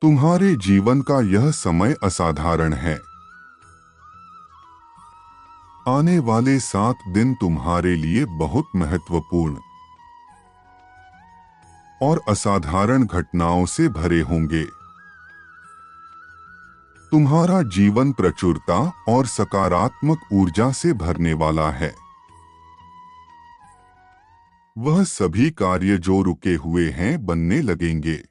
तुम्हारे जीवन का यह समय असाधारण है। आने वाले 7 दिन तुम्हारे लिए बहुत महत्वपूर्ण और असाधारण घटनाओं से भरे होंगे। तुम्हारा जीवन प्रचुरता और सकारात्मक ऊर्जा से भरने वाला है। वह सभी कार्य जो रुके हुए हैं बनने लगेंगे।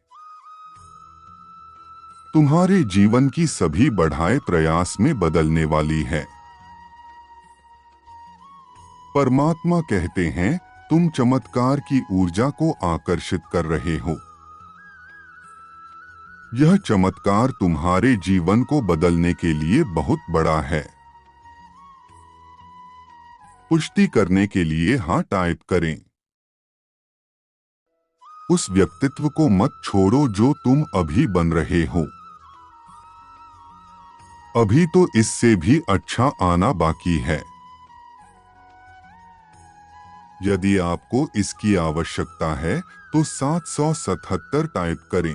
तुम्हारे जीवन की सभी बढ़ाए प्रयास में बदलने वाली है। परमात्मा कहते हैं, तुम चमत्कार की ऊर्जा को आकर्षित कर रहे हो। यह चमत्कार तुम्हारे जीवन को बदलने के लिए बहुत बड़ा है। पुष्टि करने के लिए हाँ टाइप करें। उस व्यक्तित्व को मत छोड़ो जो तुम अभी बन रहे हो। अभी तो इससे भी अच्छा आना बाकी है। यदि आपको इसकी आवश्यकता है तो 777 टाइप करें।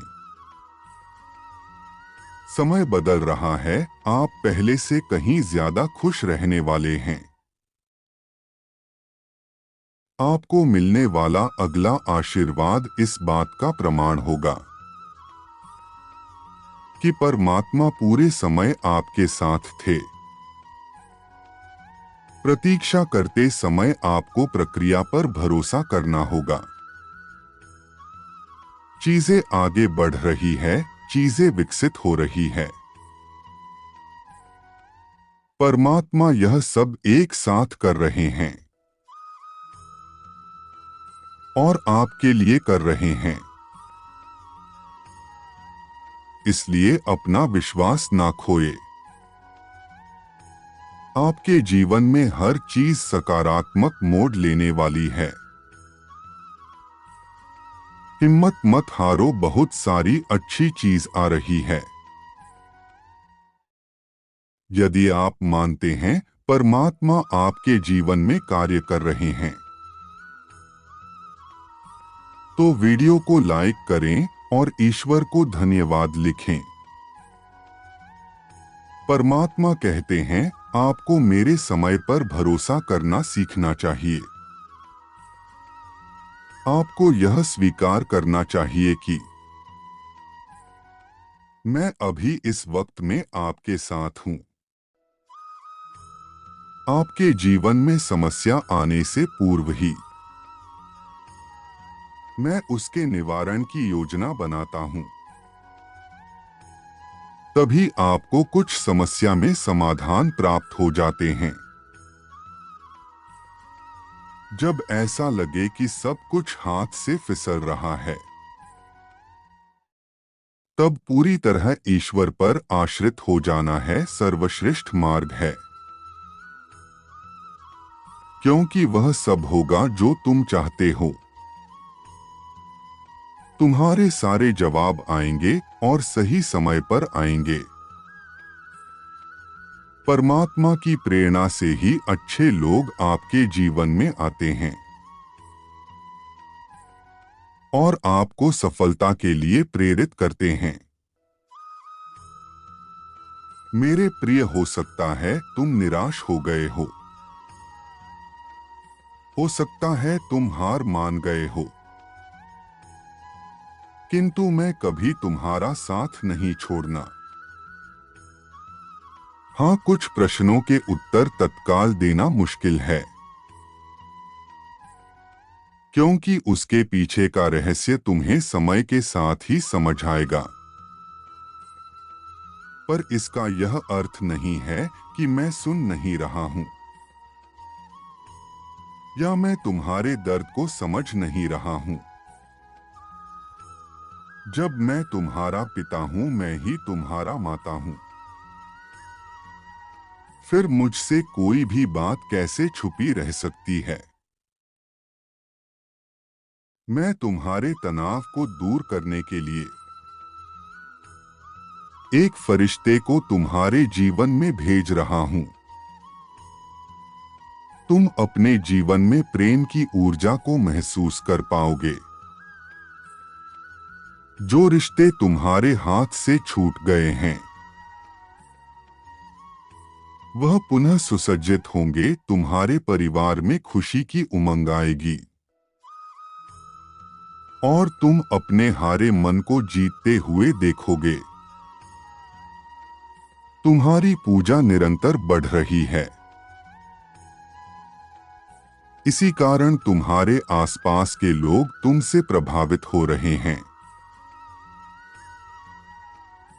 समय बदल रहा है, आप पहले से कहीं ज्यादा खुश रहने वाले हैं। आपको मिलने वाला अगला आशीर्वाद इस बात का प्रमाण होगा कि परमात्मा पूरे समय आपके साथ थे। प्रतीक्षा करते समय आपको प्रक्रिया पर भरोसा करना होगा। चीजें आगे बढ़ रही है, चीजें विकसित हो रही है। परमात्मा यह सब एक साथ कर रहे हैं और आपके लिए कर रहे हैं। इसलिए अपना विश्वास ना खोए। आपके जीवन में हर चीज सकारात्मक मोड़ लेने वाली है। हिम्मत मत हारो, बहुत सारी अच्छी चीज आ रही है। यदि आप मानते हैं परमात्मा आपके जीवन में कार्य कर रहे हैं तो वीडियो को लाइक करें और ईश्वर को धन्यवाद लिखें। परमात्मा कहते हैं, आपको मेरे समय पर भरोसा करना सीखना चाहिए। आपको यह स्वीकार करना चाहिए कि मैं अभी इस वक्त में आपके साथ हूं। आपके जीवन में समस्या आने से पूर्व ही मैं उसके निवारण की योजना बनाता हूं। तभी आपको कुछ समस्या में समाधान प्राप्त हो जाते हैं। जब ऐसा लगे कि सब कुछ हाथ से फिसल रहा है, तब पूरी तरह ईश्वर पर आश्रित हो जाना है सर्वश्रेष्ठ मार्ग है। क्योंकि वह सब होगा जो तुम चाहते हो। तुम्हारे सारे जवाब आएंगे और सही समय पर आएंगे। परमात्मा की प्रेरणा से ही अच्छे लोग आपके जीवन में आते हैं और आपको सफलता के लिए प्रेरित करते हैं। मेरे प्रिय, हो सकता है तुम निराश हो गए हो सकता है तुम हार मान गए हो, किंतु मैं कभी तुम्हारा साथ नहीं छोड़ना। हाँ, कुछ प्रश्नों के उत्तर तत्काल देना मुश्किल है, क्योंकि उसके पीछे का रहस्य तुम्हें समय के साथ ही समझ आएगा। पर इसका यह अर्थ नहीं है कि मैं सुन नहीं रहा हूं या मैं तुम्हारे दर्द को समझ नहीं रहा हूं। जब मैं तुम्हारा पिता हूं, मैं ही तुम्हारा माता हूं। फिर मुझसे कोई भी बात कैसे छुपी रह सकती है। मैं तुम्हारे तनाव को दूर करने के लिए एक फरिश्ते को तुम्हारे जीवन में भेज रहा हूं। तुम अपने जीवन में प्रेम की ऊर्जा को महसूस कर पाओगे। जो रिश्ते तुम्हारे हाथ से छूट गए हैं वह पुनः सुसज्जित होंगे। तुम्हारे परिवार में खुशी की उमंग आएगी और तुम अपने हारे मन को जीतते हुए देखोगे। तुम्हारी पूजा निरंतर बढ़ रही है, इसी कारण तुम्हारे आसपास के लोग तुमसे प्रभावित हो रहे हैं,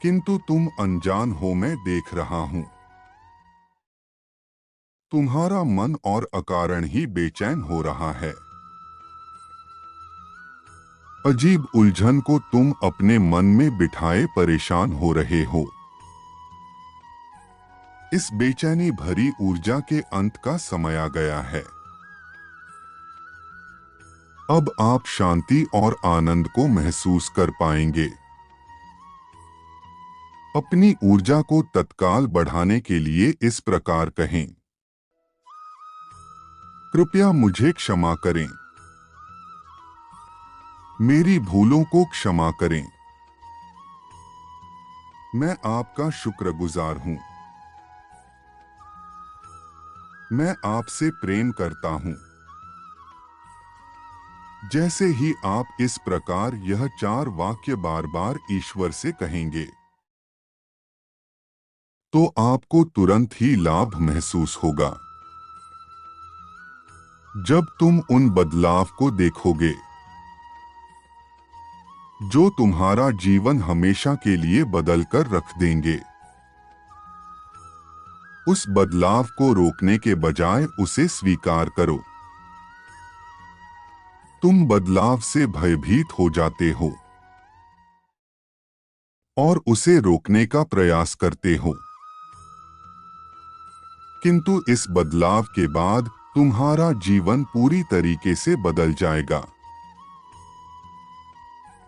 किंतु तुम अनजान हो। मैं देख रहा हूं तुम्हारा मन और अकारण ही बेचैन हो रहा है। अजीब उलझन को तुम अपने मन में बिठाए परेशान हो रहे हो। इस बेचैनी भरी ऊर्जा के अंत का समय आ गया है। अब आप शांति और आनंद को महसूस कर पाएंगे। अपनी ऊर्जा को तत्काल बढ़ाने के लिए इस प्रकार कहें, कृपया मुझे क्षमा करें, मेरी भूलों को क्षमा करें, मैं आपका शुक्रगुजार हूं, मैं आपसे प्रेम करता हूं। जैसे ही आप इस प्रकार यह 4 वाक्य बार बार ईश्वर से कहेंगे तो आपको तुरंत ही लाभ महसूस होगा। जब तुम उन बदलाव को देखोगे जो तुम्हारा जीवन हमेशा के लिए बदल कर रख देंगे, उस बदलाव को रोकने के बजाय उसे स्वीकार करो। तुम बदलाव से भयभीत हो जाते हो और उसे रोकने का प्रयास करते हो, किंतु इस बदलाव के बाद तुम्हारा जीवन पूरी तरीके से बदल जाएगा।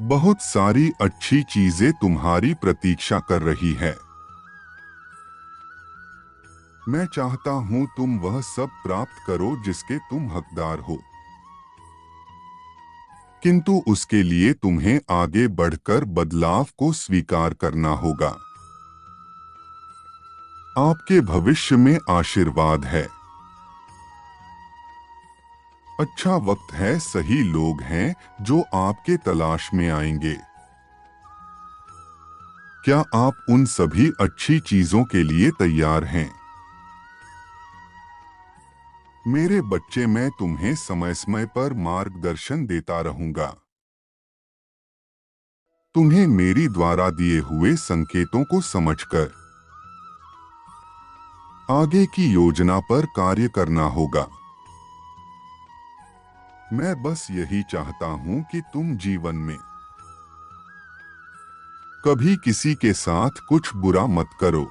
बहुत सारी अच्छी चीजें तुम्हारी प्रतीक्षा कर रही है। मैं चाहता हूं तुम वह सब प्राप्त करो जिसके तुम हकदार हो, किंतु उसके लिए तुम्हें आगे बढ़कर बदलाव को स्वीकार करना होगा। आपके भविष्य में आशीर्वाद है। अच्छा वक्त है, सही लोग हैं जो आपके तलाश में आएंगे। क्या आप उन सभी अच्छी चीजों के लिए तैयार हैं? मेरे बच्चे, मैं तुम्हें समय समय पर मार्गदर्शन देता रहूंगा। तुम्हें मेरी द्वारा दिए हुए संकेतों को समझकर आगे की योजना पर कार्य करना होगा। मैं बस यही चाहता हूं कि तुम जीवन में कभी किसी के साथ कुछ बुरा मत करो।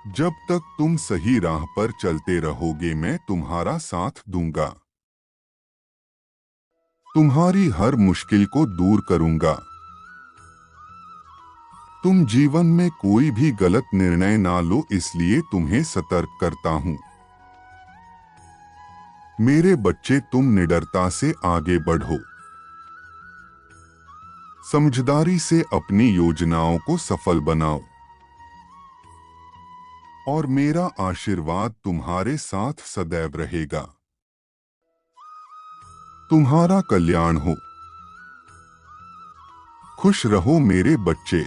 जब तक तुम सही राह पर चलते रहोगे, मैं तुम्हारा साथ दूंगा। तुम्हारी हर मुश्किल को दूर करूंगा। तुम जीवन में कोई भी गलत निर्णय ना लो, इसलिए तुम्हें सतर्क करता हूं। मेरे बच्चे, तुम निडरता से आगे बढ़ो। समझदारी से अपनी योजनाओं को सफल बनाओ और मेरा आशीर्वाद तुम्हारे साथ सदैव रहेगा। तुम्हारा कल्याण हो। खुश रहो मेरे बच्चे।